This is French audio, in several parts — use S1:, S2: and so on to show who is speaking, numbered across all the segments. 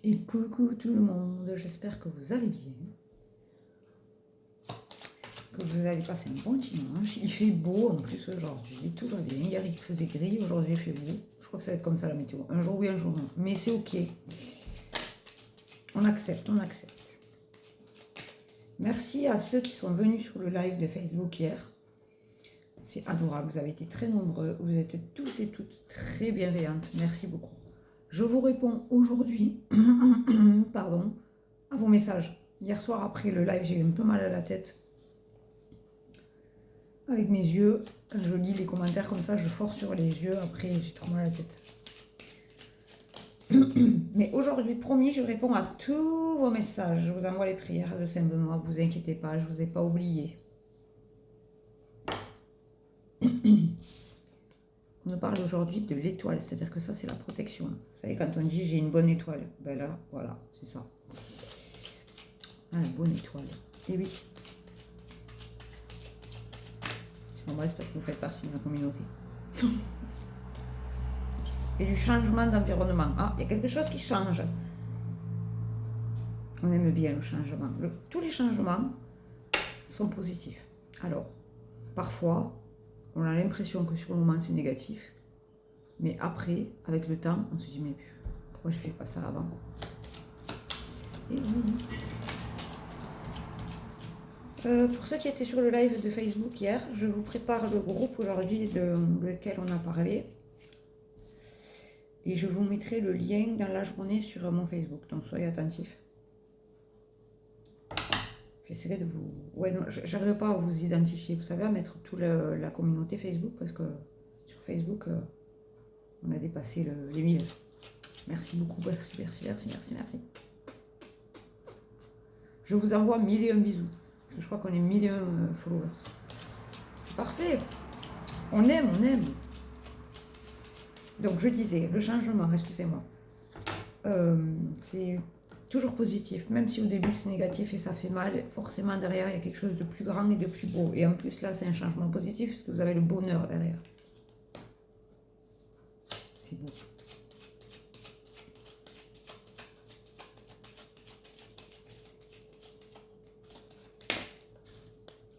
S1: Et coucou tout le monde, j'espère que vous allez bien, que vous allez passer un bon dimanche. Il fait beau en plus aujourd'hui, tout va bien. Hier il faisait gris, aujourd'hui il fait beau. Je crois que ça va être comme ça la météo, un jour oui, un jour non. Mais c'est ok, on accepte, on accepte. Merci à ceux qui sont venus sur le live de Facebook hier. C'est adorable, vous avez été très nombreux, vous êtes tous et toutes très bienveillantes, merci beaucoup. Je vous réponds aujourd'hui, pardon, à vos messages. Hier soir après le live, j'ai eu un peu mal à la tête avec mes yeux. Quand je lis les commentaires comme ça, je force sur les yeux, après j'ai trop mal à la tête. Mais aujourd'hui, promis, je réponds à tous vos messages. Je vous envoie les prières de Saint-Benoît, vous inquiétez pas, je ne vous ai pas oublié. On nous parle aujourd'hui de l'étoile, c'est-à-dire que ça, c'est la protection. Vous savez, quand on dit j'ai une bonne étoile, ben là, voilà, c'est ça. Ah, une bonne étoile. Et oui. Je s'embrasse parce que vous faites partie de ma communauté. Et du changement d'environnement. Ah, il y a quelque chose qui change. On aime bien le changement. Tous les changements sont positifs. Alors, parfois, on a l'impression que sur le moment, c'est négatif. Mais après, avec le temps, on se dit, mais pourquoi je ne fais pas ça avant? Et oui. Pour ceux qui étaient sur le live de Facebook hier, je vous prépare le groupe aujourd'hui lequel on a parlé. Et je vous mettrai le lien dans la journée sur mon Facebook, donc soyez attentifs. J'essaierai de vous... Ouais, non, j'arrive pas à vous identifier, vous savez, à mettre toute la communauté Facebook, parce que sur Facebook, on a dépassé les 1000. Merci beaucoup, merci. Je vous envoie 1001 bisous, parce que je crois qu'on est 1001 followers. C'est parfait, on aime. Donc je disais, le changement, excusez-moi, c'est toujours positif, même si au début c'est négatif et ça fait mal, forcément derrière il y a quelque chose de plus grand et de plus beau. Et en plus là c'est un changement positif parce que vous avez le bonheur derrière. C'est beau.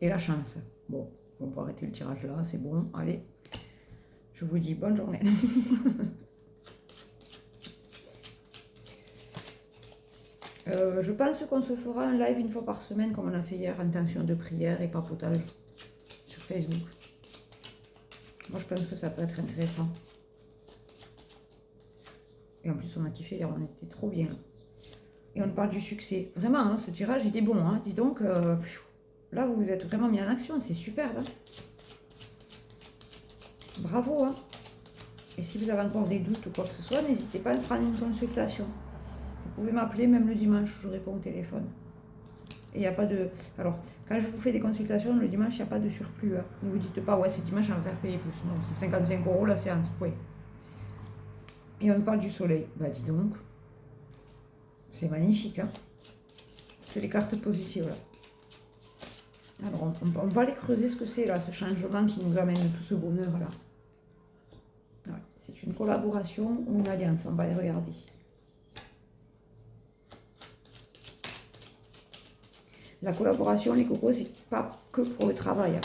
S1: Et la chance. Bon, on peut arrêter le tirage là, c'est bon, allez. Je vous dis bonne journée. Je pense qu'on se fera un live une fois par semaine comme on a fait hier, intention de prière et papotage sur Facebook. Moi je pense que ça peut être intéressant. Et en plus on a kiffé hier, on était trop bien. Et on parle du succès. Vraiment, hein, ce tirage il est bon, hein. Dis donc, là vous vous êtes vraiment mis en action, c'est superbe. Hein. Bravo. Hein. Et si vous avez encore des doutes ou quoi que ce soit, n'hésitez pas à prendre une consultation. Vous pouvez m'appeler même le dimanche, je réponds au téléphone. Et il n'y a pas de... Alors, quand je vous fais des consultations, le dimanche, il n'y a pas de surplus. Hein. Ne vous dites pas, ouais, c'est dimanche, on va faire payer plus. Non, c'est 55 € la séance, point. Et on parle du soleil. Bah, dis donc. C'est magnifique, hein. C'est les cartes positives, là. Alors, on va aller creuser ce que c'est, là, ce changement qui nous amène tout ce bonheur-là. Ouais, c'est une collaboration ou une alliance, on va les regarder. La collaboration, les cocos, c'est pas que pour le travail.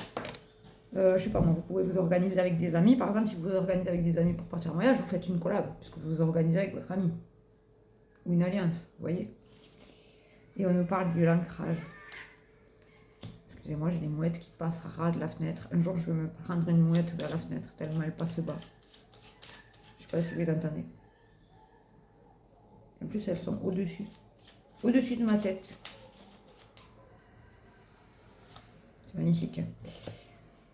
S1: Je sais pas moi, vous pouvez vous organiser avec des amis. Par exemple, si vous vous organisez avec des amis pour partir en voyage, vous faites une collab, puisque vous vous organisez avec votre ami. Ou une alliance, vous voyez. Et on nous parle de l'ancrage. Excusez-moi, j'ai des mouettes qui passent à ras de la fenêtre. Un jour, je vais me prendre une mouette de la fenêtre, tellement elle passe bas. Je sais pas si vous les entendez. En plus, elles sont au-dessus. Au-dessus de ma tête. C'est magnifique.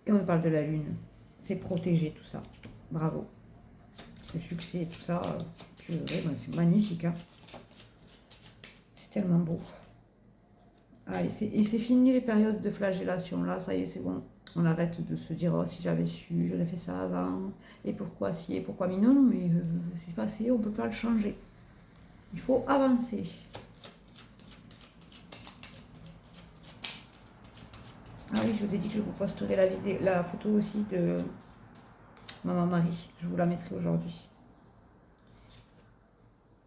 S1: Et on parle de la lune. C'est protégé tout ça. Bravo. Le succès, tout ça. C'est magnifique. Hein. C'est tellement beau. Allez, et c'est fini les périodes de flagellation. Là, ça y est, c'est bon. On arrête de se dire, oh, si j'avais su, j'aurais fait ça avant. Et pourquoi si, et pourquoi mais non, mais c'est passé, on ne peut pas le changer. Il faut avancer. Ah oui, je vous ai dit que je vous posterai la photo aussi de Maman Marie. Je vous la mettrai aujourd'hui.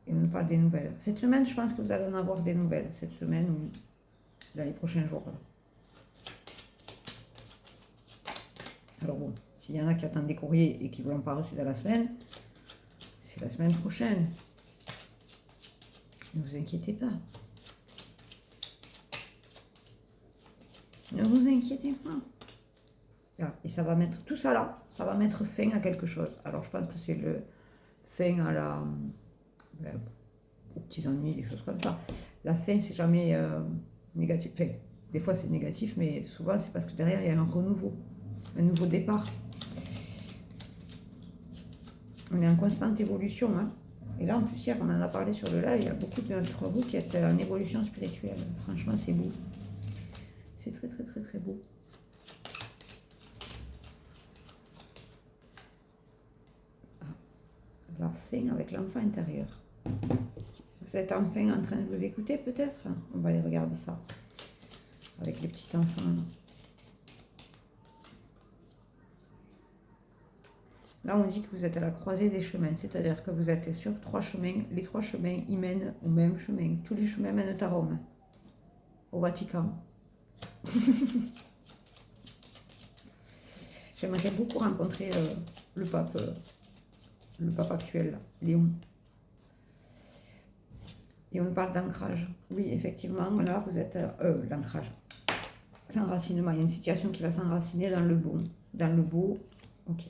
S1: Et on nous parle des nouvelles. Cette semaine, je pense que vous allez en avoir des nouvelles. Cette semaine ou dans les prochains jours. Là. Alors bon, s'il y en a qui attendent des courriers et qui ne l'ont pas reçu dans la semaine, c'est la semaine prochaine. Ne vous inquiétez pas. Ne vous inquiétez pas. Et ça va mettre tout ça là, ça va mettre fin à quelque chose. Alors je pense que c'est le fin à la... aux petits ennuis, des choses comme ça. La fin, c'est jamais négatif. Enfin, des fois c'est négatif, mais souvent c'est parce que derrière il y a un renouveau, un nouveau départ. On est en constante évolution. Hein. Et là, en plus, hier, on en a parlé sur le live, il y a beaucoup d'entre vous qui êtes en évolution spirituelle. Franchement, c'est beau. C'est très, très, très, très beau. La fin avec l'enfant intérieur. Vous êtes enfin en train de vous écouter, peut-être? On va aller regarder ça. Avec les petits enfants. Là, on dit que vous êtes à la croisée des chemins, c'est-à-dire que vous êtes sur 3 chemins. Les 3 chemins, ils mènent au même chemin. Tous les chemins mènent à Rome, au Vatican. J'aimerais beaucoup rencontrer le pape actuel, là, Léon. Et on nous parle d'ancrage. Oui, effectivement, là, vous êtes l'ancrage. L'enracinement, il y a une situation qui va s'enraciner dans le bon. Dans le beau, ok.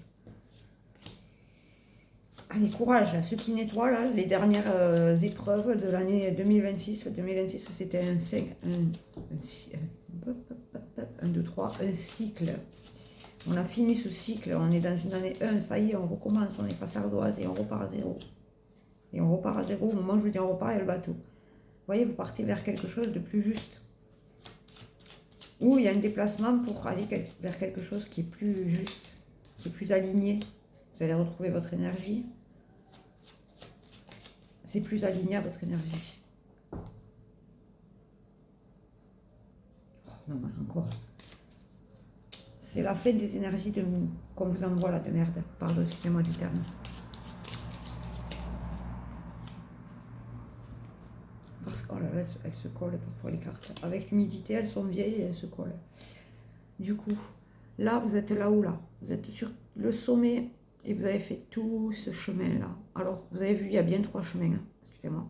S1: Allez, courage, ceux qui nettoient là, les dernières épreuves de l'année 2026. 2026, c'était un cycle. Un cycle. On a fini ce cycle, on est dans une année 1, ça y est, on recommence, on est face à l'ardoise et on repart à zéro. Et on repart à zéro, au moment où je vous dis on repart, il y a le bateau. Vous voyez, vous partez vers quelque chose de plus juste. Ou il y a un déplacement pour aller vers quelque chose qui est plus juste, qui est plus aligné. Vous allez retrouver votre énergie. C'est plus aligné à votre énergie. Oh, non, encore. C'est la fin des énergies qu'on vous envoie là, de merde. Pardon, excusez-moi du terme. Parce que, oh là là, elles se collent parfois les cartes. Avec l'humidité, elles sont vieilles et elles se collent. Du coup, là, vous êtes là-haut, là. Vous êtes sur le sommet et vous avez fait tout ce chemin-là. Alors, vous avez vu, il y a bien 3 chemins. Hein. Excusez-moi.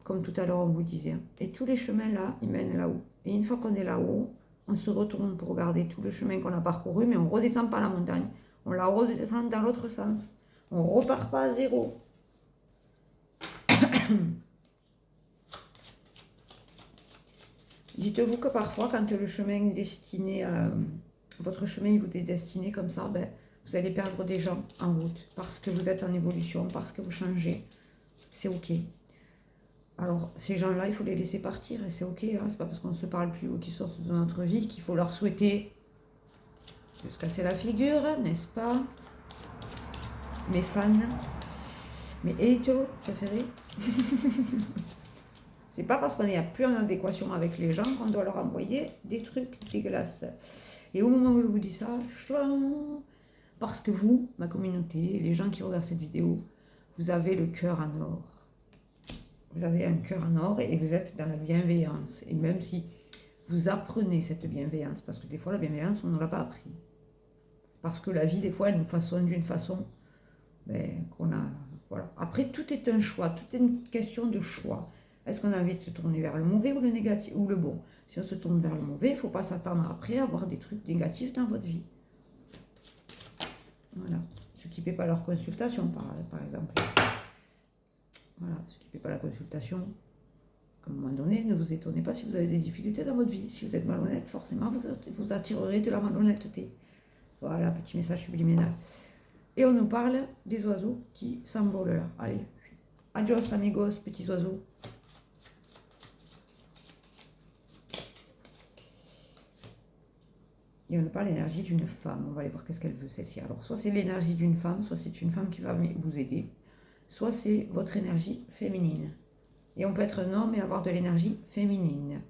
S1: Comme tout à l'heure, on vous disait. Hein. Et tous les chemins-là, ils mènent là-haut. Et une fois qu'on est là-haut, on se retourne pour regarder tout le chemin qu'on a parcouru, mais on ne redescend pas la montagne. On la redescend dans l'autre sens. On ne repart pas à zéro. Dites-vous que parfois, quand le chemin est destiné à... votre chemin il vous est destiné comme ça, ben, vous allez perdre des gens en route. Parce que vous êtes en évolution, parce que vous changez. C'est ok. Alors, ces gens-là, il faut les laisser partir et c'est ok. Hein, c'est pas parce qu'on ne se parle plus ou qu'ils sortent de notre vie qu'il faut leur souhaiter de se casser la figure, n'est-ce pas? Mes fans, mes haters préférés. C'est pas parce qu'on n'est plus en adéquation avec les gens qu'on doit leur envoyer des trucs dégueulasses. Et au moment où je vous dis ça, parce que vous, ma communauté, les gens qui regardent cette vidéo, vous avez le cœur en or. Vous avez un cœur en or et vous êtes dans la bienveillance. Et même si vous apprenez cette bienveillance, parce que des fois la bienveillance, on ne l'a pas appris. Parce que la vie, des fois, elle nous façonne d'une façon qu'on a... Voilà. Après, tout est un choix, tout est une question de choix. Est-ce qu'on a envie de se tourner vers le mauvais ou le négatif ou le bon? Si on se tourne vers le mauvais, il ne faut pas s'attendre après à avoir des trucs négatifs dans votre vie. Voilà. Ceux qui ne paient pas leur consultation, par exemple. Voilà, ceux qui ne paient pas la consultation, à un moment donné, ne vous étonnez pas si vous avez des difficultés dans votre vie. Si vous êtes malhonnête, forcément, vous attirerez de la malhonnêteté. Voilà, petit message subliminal. Et on nous parle des oiseaux qui s'envolent là. Allez, adios amigos, petits oiseaux. Et on nous parle de l'énergie d'une femme. On va aller voir qu'est-ce qu'elle veut, celle-ci. Alors, soit c'est l'énergie d'une femme, soit c'est une femme qui va vous aider. Soit c'est votre énergie féminine. Et on peut être un homme et avoir de l'énergie féminine.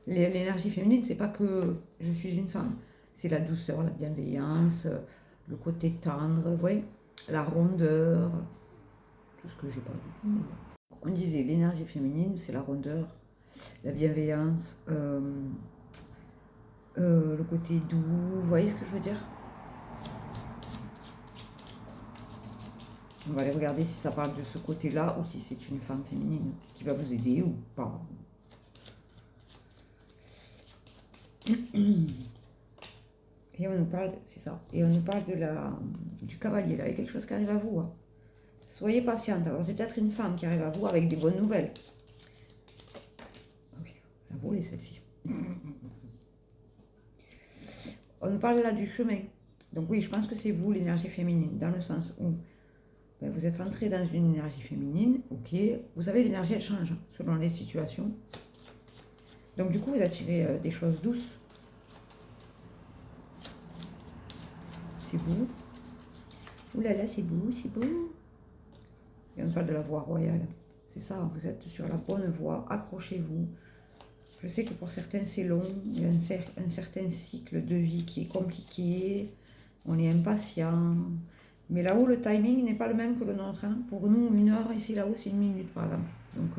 S1: L'énergie féminine, c'est pas que je suis une femme. C'est la douceur, la bienveillance, le côté tendre, vous voyez, la rondeur. tout ce que j'ai pas vu. On disait l'énergie féminine, c'est la rondeur, la bienveillance, le côté doux, vous voyez ce que je veux dire? On va aller regarder si ça parle de ce côté-là ou si c'est une femme féminine qui va vous aider ou pas. Et on nous parle, c'est ça, et on nous parle du cavalier, là, il y a quelque chose qui arrive à vous. Hein. Soyez patiente, alors c'est peut-être une femme qui arrive à vous avec des bonnes nouvelles. Oui, elle a volé celle-ci. On nous parle là du chemin. Donc oui, je pense que c'est vous, l'énergie féminine, dans le sens où ben, vous êtes entré dans une énergie féminine, ok, vous savez, l'énergie, elle change hein, selon les situations. Donc du coup, vous attirez des choses douces. C'est beau. Ouh là là, c'est beau, c'est beau. Et on parle de la voie royale. C'est ça, vous êtes sur la bonne voie, accrochez-vous. Je sais que pour certains, c'est long. Il y a un certain cycle de vie qui est compliqué. On est impatient. Mais là-haut, le timing n'est pas le même que le nôtre. Hein. Pour nous, 1 heure, ici, là-haut, c'est 1 minute, par exemple. Donc,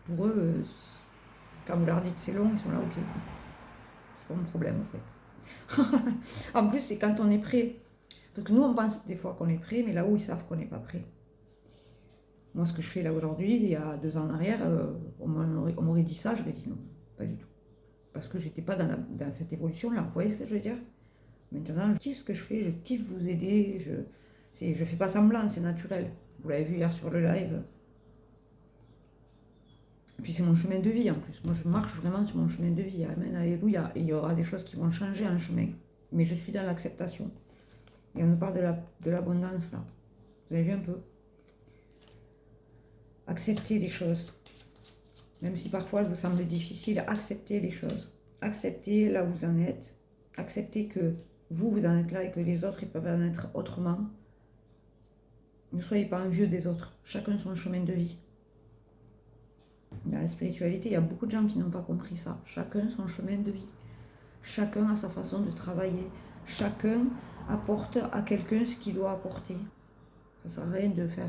S1: pour eux, quand vous leur dites c'est long, ils sont là, ok. C'est pas mon problème, en fait. En plus, c'est quand on est prêt. Parce que nous, on pense des fois qu'on est prêt, mais là-haut, ils savent qu'on n'est pas prêt. Moi, ce que je fais là aujourd'hui, il y a 2 ans en arrière, on m'aurait dit ça, j'aurais dit non, pas du tout. Parce que j'étais pas dans cette évolution-là. Vous voyez ce que je veux dire? Maintenant, je kiffe ce que je fais, je kiffe vous aider, je fais pas semblant, c'est naturel. Vous l'avez vu hier sur le live. Et puis c'est mon chemin de vie en plus. Moi, je marche vraiment sur mon chemin de vie. Amen, alléluia. Et il y aura des choses qui vont changer en chemin. Mais je suis dans l'acceptation. Et on nous parle de l'abondance là. Vous avez vu un peu? Acceptez les choses. Même si parfois elles vous semblent difficiles, acceptez les choses. Acceptez là où vous en êtes. Acceptez que vous en êtes là et que les autres, ils peuvent en être autrement. Ne soyez pas envieux des autres. Chacun son chemin de vie. Dans la spiritualité, il y a beaucoup de gens qui n'ont pas compris ça. Chacun son chemin de vie. Chacun a sa façon de travailler. Chacun apporte à quelqu'un ce qu'il doit apporter. Ça ne sert à rien de faire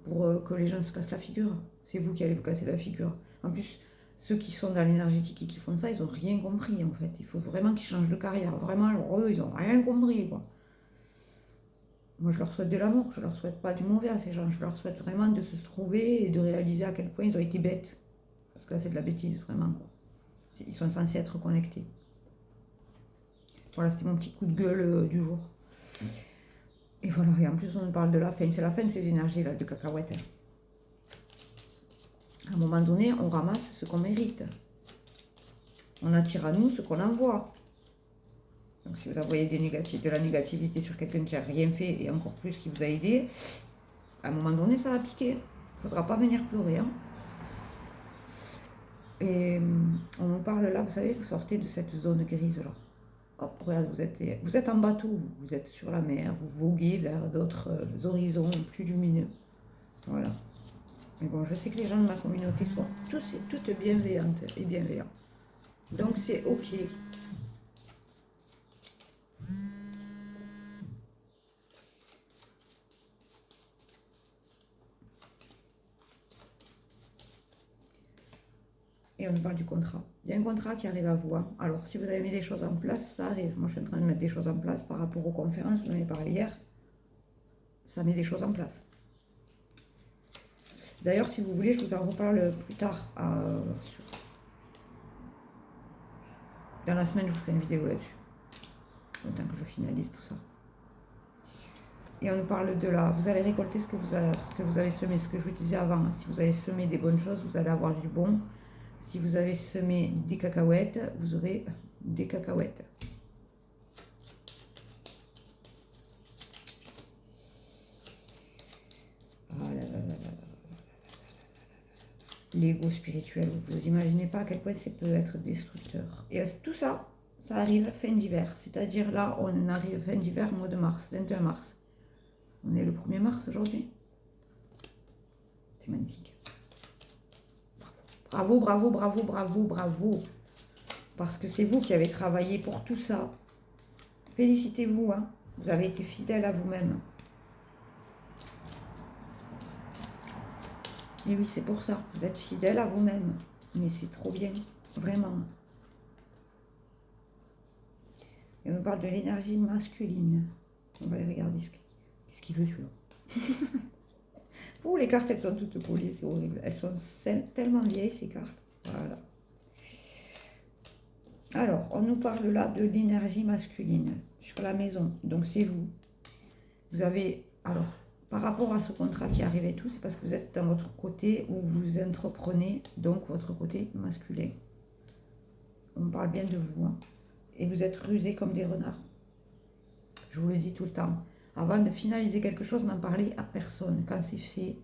S1: pour que les gens se cassent la figure. C'est vous qui allez vous casser la figure. En plus, ceux qui sont dans l'énergétique et qui font ça, ils n'ont rien compris en fait. Il faut vraiment qu'ils changent de carrière. Vraiment, eux, ils n'ont rien compris quoi. Moi, je leur souhaite de l'amour, je leur souhaite pas du mauvais à ces gens. Je leur souhaite vraiment de se trouver et de réaliser à quel point ils ont été bêtes. Parce que là, c'est de la bêtise, vraiment. Quoi. Ils sont censés être connectés. Voilà, c'était mon petit coup de gueule du jour. Et voilà, et en plus, on parle de la fin. C'est la fin de ces énergies-là, de cacahuètes. À un moment donné, on ramasse ce qu'on mérite. On attire à nous ce qu'on envoie. Donc si vous envoyez de la négativité sur quelqu'un qui n'a rien fait et encore plus qui vous a aidé, à un moment donné, ça va piquer. Il ne faudra pas venir pleurer. Hein. Et on nous parle là, vous savez, vous sortez de cette zone grise-là. Hop, regarde, vous êtes en bateau, vous êtes sur la mer, vous voguez vers d'autres horizons plus lumineux. Voilà. Mais bon, je sais que les gens de ma communauté sont tous et toutes bienveillantes et bienveillants. Donc c'est ok. Et on nous parle du contrat. Il y a un contrat qui arrive à vous. Hein. Alors, si vous avez mis des choses en place, ça arrive. Moi, je suis en train de mettre des choses en place par rapport aux conférences. J'en ai parlé hier. Ça met des choses en place. D'ailleurs, si vous voulez, je vous en reparle plus tard. Dans la semaine, je vous ferai une vidéo là-dessus. Autant que je finalise tout ça. Et on nous parle de là. Vous allez récolter ce que vous avez semé, ce que je vous disais avant. Hein. Si vous avez semé des bonnes choses, vous allez avoir du bon. Si vous avez semé des cacahuètes, vous aurez des cacahuètes. L'ego spirituel, vous imaginez pas à quel point ça peut être destructeur. Et tout ça, ça arrive fin d'hiver. C'est-à-dire là, on arrive fin d'hiver, mois de mars, 21 mars. On est le 1er mars aujourd'hui. C'est magnifique. Bravo, bravo, bravo, bravo, bravo. Parce que c'est vous qui avez travaillé pour tout ça. Félicitez-vous, hein. Vous avez été fidèle à vous-même. Et oui, c'est pour ça. Vous êtes fidèle à vous-même. Mais c'est trop bien. Vraiment. Et on parle de l'énergie masculine. On va aller regarder qu'est-ce qu'il veut celui-là. Oh, les cartes, elles sont toutes collées, c'est horrible. Elles sont tellement vieilles, ces cartes. Voilà. Alors, on nous parle là de l'énergie masculine sur la maison. Donc, c'est vous. Vous avez... Alors, par rapport à ce contrat qui arrive et tout, c'est parce que vous êtes dans votre côté où vous entreprenez, donc votre côté masculin. On parle bien de vous. Hein. Et vous êtes rusés comme des renards. Je vous le dis tout le temps. Avant de finaliser quelque chose, n'en parlez à personne. Quand c'est fait,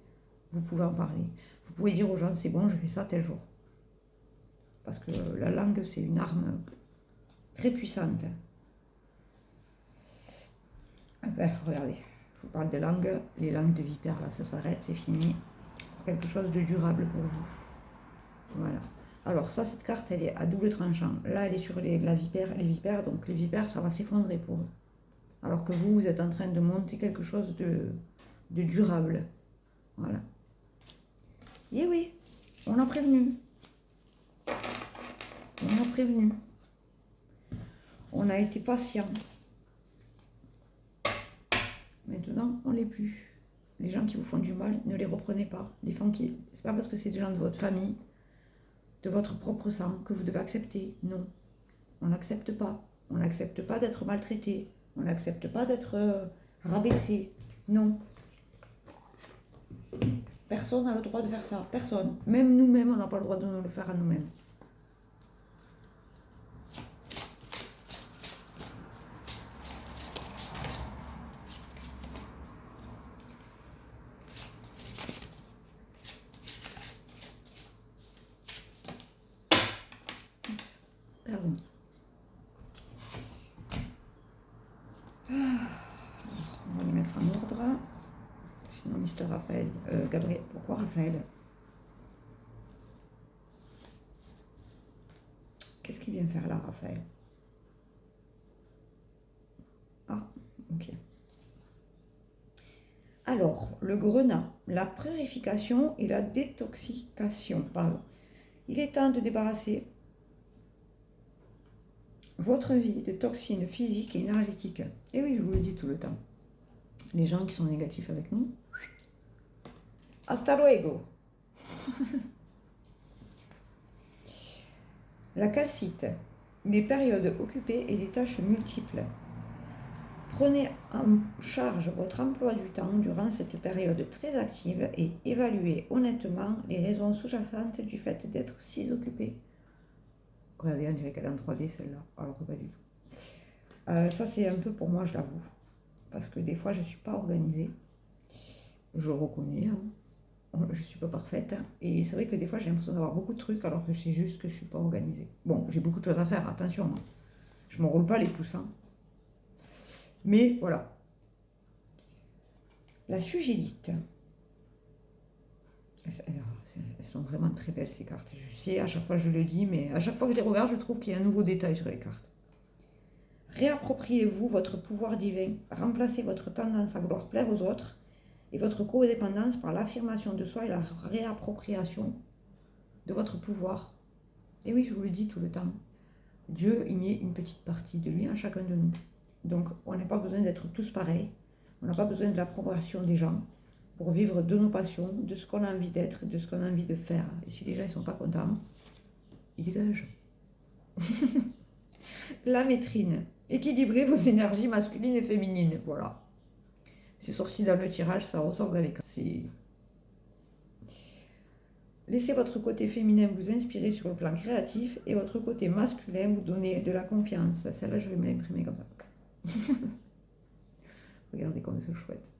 S1: vous pouvez en parler. Vous pouvez dire aux gens, c'est bon, je fais ça tel jour. Parce que la langue, c'est une arme très puissante. Ah ben, regardez, je vous parle de langue. Les langues de vipère, là, ça s'arrête, c'est fini. Pour quelque chose de durable pour vous. Voilà. Alors ça, cette carte, elle est à double tranchant. Là, elle est sur les vipères, donc les vipères, ça va s'effondrer pour eux. Alors que vous, vous êtes en train de monter quelque chose de durable. Voilà. Et oui, on a prévenu. On a prévenu. On a été patient. Maintenant, on ne l'est plus. Les gens qui vous font du mal, ne les reprenez pas. Les gens qui... C'est pas parce que c'est des gens de votre famille, de votre propre sang, que vous devez accepter. Non. On n'accepte pas. On n'accepte pas d'être maltraité. On n'accepte pas d'être rabaissé. Non. Personne n'a le droit de faire ça. Personne. Même nous-mêmes, on n'a pas le droit de nous le faire à nous-mêmes. Pardon. On va les mettre en ordre. Sinon, Mister Raphaël. Gabriel, pourquoi Raphaël? Qu'est-ce qu'il vient faire là, Raphaël? Ah, ok. Alors, le grenat, la purification et la détoxication. Pardon. Il est temps de débarrasser votre vie de toxines physiques et énergétiques. Et oui, je vous le dis tout le temps. Les gens qui sont négatifs avec nous, hasta luego. La calcite, les périodes occupées et les tâches multiples. Prenez en charge votre emploi du temps durant cette période très active et évaluez honnêtement les raisons sous-jacentes du fait d'être si occupé. Regardez, on dirait qu'elle est en 3D celle-là, alors que pas du tout. Ça c'est un peu pour moi, je l'avoue, parce que des fois je ne suis pas organisée. Je reconnais, hein. Je ne suis pas parfaite. Et c'est vrai que des fois j'ai l'impression d'avoir beaucoup de trucs alors que c'est juste que je ne suis pas organisée. Bon, j'ai beaucoup de choses à faire, attention. Hein. Je ne me roule pas les pouces. Hein. Mais voilà. La sugilite. Elles sont vraiment très belles ces cartes. Je sais, à chaque fois je le dis, mais à chaque fois que je les regarde, je trouve qu'il y a un nouveau détail sur les cartes. Réappropriez-vous votre pouvoir divin. Remplacez votre tendance à vouloir plaire aux autres et votre codépendance par l'affirmation de soi et la réappropriation de votre pouvoir. Et oui, je vous le dis tout le temps. Dieu, il met une petite partie de lui en chacun de nous. Donc, on n'a pas besoin d'être tous pareils. On n'a pas besoin de l'approbation des gens pour vivre de nos passions, de ce qu'on a envie d'être, de ce qu'on a envie de faire. Et si les gens ne sont pas contents, ils dégagent. La maîtrine. Équilibrez vos énergies masculines et féminines. Voilà. C'est sorti dans le tirage, ça ressort dans les cartes. Laissez votre côté féminin vous inspirer sur le plan créatif et votre côté masculin vous donner de la confiance. Celle-là, je vais me l'imprimer comme ça. Regardez comme c'est chouette.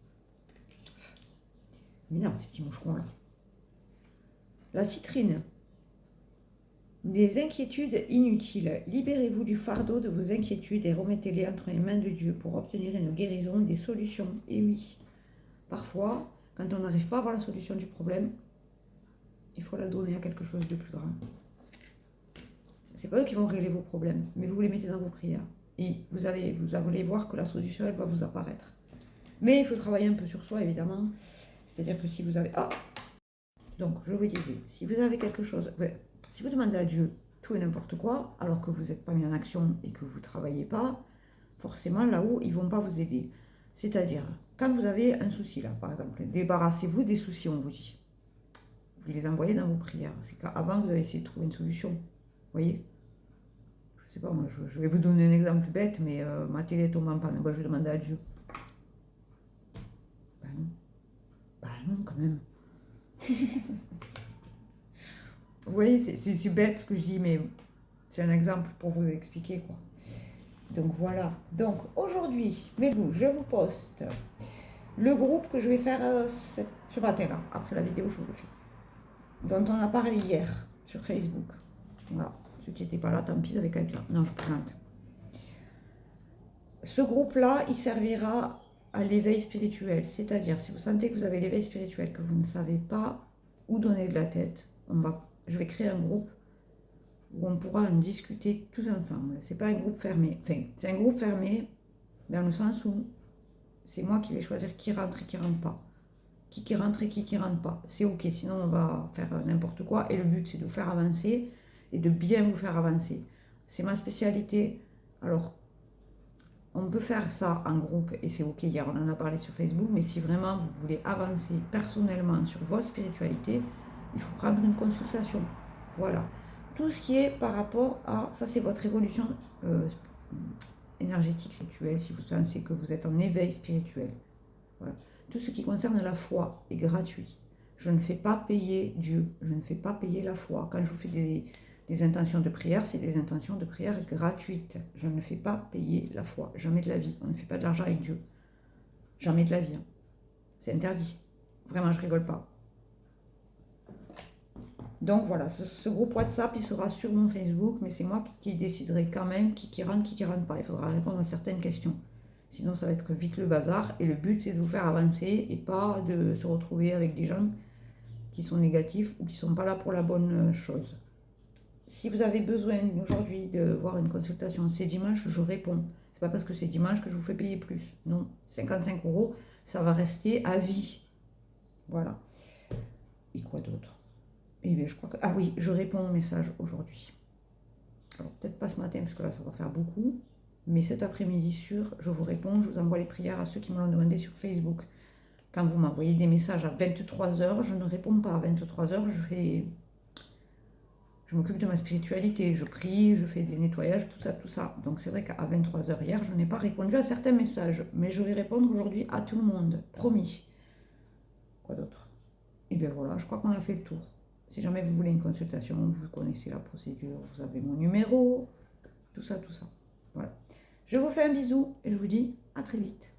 S1: Mais non, ces petits moucherons là. La citrine. Des inquiétudes inutiles. Libérez-vous du fardeau de vos inquiétudes et remettez-les entre les mains de Dieu pour obtenir une guérison et des solutions. Et oui, parfois, quand on n'arrive pas à avoir la solution du problème, il faut la donner à quelque chose de plus grand. C'est pas eux qui vont régler vos problèmes, mais vous les mettez dans vos prières. Et vous allez voir que la solution, elle va vous apparaître. Mais il faut travailler un peu sur soi, évidemment. C'est-à-dire que si vous avez... Ah, Donc, je vous disais, si vous avez quelque chose, si vous demandez à Dieu tout et n'importe quoi, alors que vous n'êtes pas mis en action et que vous ne travaillez pas, forcément, là-haut, ils ne vont pas vous aider. C'est-à-dire, quand vous avez un souci, là, par exemple, débarrassez-vous des soucis, on vous dit. Vous les envoyez dans vos prières. C'est qu'avant, vous avez essayé de trouver une solution. Vous voyez? Je sais pas, moi, je vais vous donner un exemple bête, mais ma télé tombe en panne. Bah, je vais demander à Dieu. Bah non. Bah non, quand même. Vous voyez, c'est bête ce que je dis, mais c'est un exemple pour vous expliquer, quoi. Donc voilà. Donc aujourd'hui, mes loups, je vous poste le groupe que je vais faire ce matin-là, après la vidéo, je vous le fais. Dont on a parlé hier sur Facebook. Voilà. Ceux qui n'étaient pas là, tant pis, avec là. Non, je présente. Ce groupe-là, il servira à l'éveil spirituel. C'est-à-dire, si vous sentez que vous avez l'éveil spirituel, que vous ne savez pas où donner de la tête, je vais créer un groupe où on pourra en discuter tous ensemble. C'est pas un groupe fermé. Enfin, c'est un groupe fermé dans le sens où c'est moi qui vais choisir qui rentre et qui rentre pas. Qui rentre et qui rentre pas. C'est ok, sinon on va faire n'importe quoi. Et le but, c'est de vous faire avancer et de bien vous faire avancer. C'est ma spécialité. Alors, on peut faire ça en groupe et c'est ok, hier on en a parlé sur Facebook, mais si vraiment vous voulez avancer personnellement sur votre spiritualité, il faut prendre une consultation. Voilà. Tout ce qui est par rapport à, ça c'est votre évolution énergétique, sexuelle, si vous pensez que vous êtes en éveil spirituel. Voilà. Tout ce qui concerne la foi est gratuit. Je ne fais pas payer Dieu, je ne fais pas payer la foi. Quand je vous fais des intentions de prière, c'est des intentions de prière gratuites. Je ne fais pas payer la foi, jamais de la vie. On ne fait pas de l'argent avec Dieu. Jamais de la vie. Hein. C'est interdit. Vraiment, je rigole pas. Donc voilà, ce groupe WhatsApp, il sera sur mon Facebook, mais c'est moi qui déciderai quand même qui rentre, qui rentre pas. Il faudra répondre à certaines questions. Sinon, ça va être vite le bazar. Et le but, c'est de vous faire avancer et pas de se retrouver avec des gens qui sont négatifs ou qui ne sont pas là pour la bonne chose. Si vous avez besoin aujourd'hui de voir une consultation, c'est dimanche, je réponds. C'est pas parce que c'est dimanche que je vous fais payer plus. Non, 55 €, ça va rester à vie. Voilà. Et quoi d'autre? Eh bien, je crois que... Ah oui, je réponds aux messages aujourd'hui. Alors, peut-être pas ce matin, parce que là, ça va faire beaucoup. Mais cet après-midi, sûr, je vous réponds. Je vous envoie les prières à ceux qui me l'ont demandé sur Facebook. Quand vous m'envoyez des messages à 23h, je ne réponds pas. À 23h, je m'occupe de ma spiritualité. Je prie, je fais des nettoyages, tout ça, tout ça. Donc, c'est vrai qu'à 23h hier, je n'ai pas répondu à certains messages. Mais je vais répondre aujourd'hui à tout le monde. Promis. Quoi d'autre? Et bien voilà, je crois qu'on a fait le tour. Si jamais vous voulez une consultation, vous connaissez la procédure, vous avez mon numéro, tout ça, tout ça. Voilà. Je vous fais un bisou et je vous dis à très vite.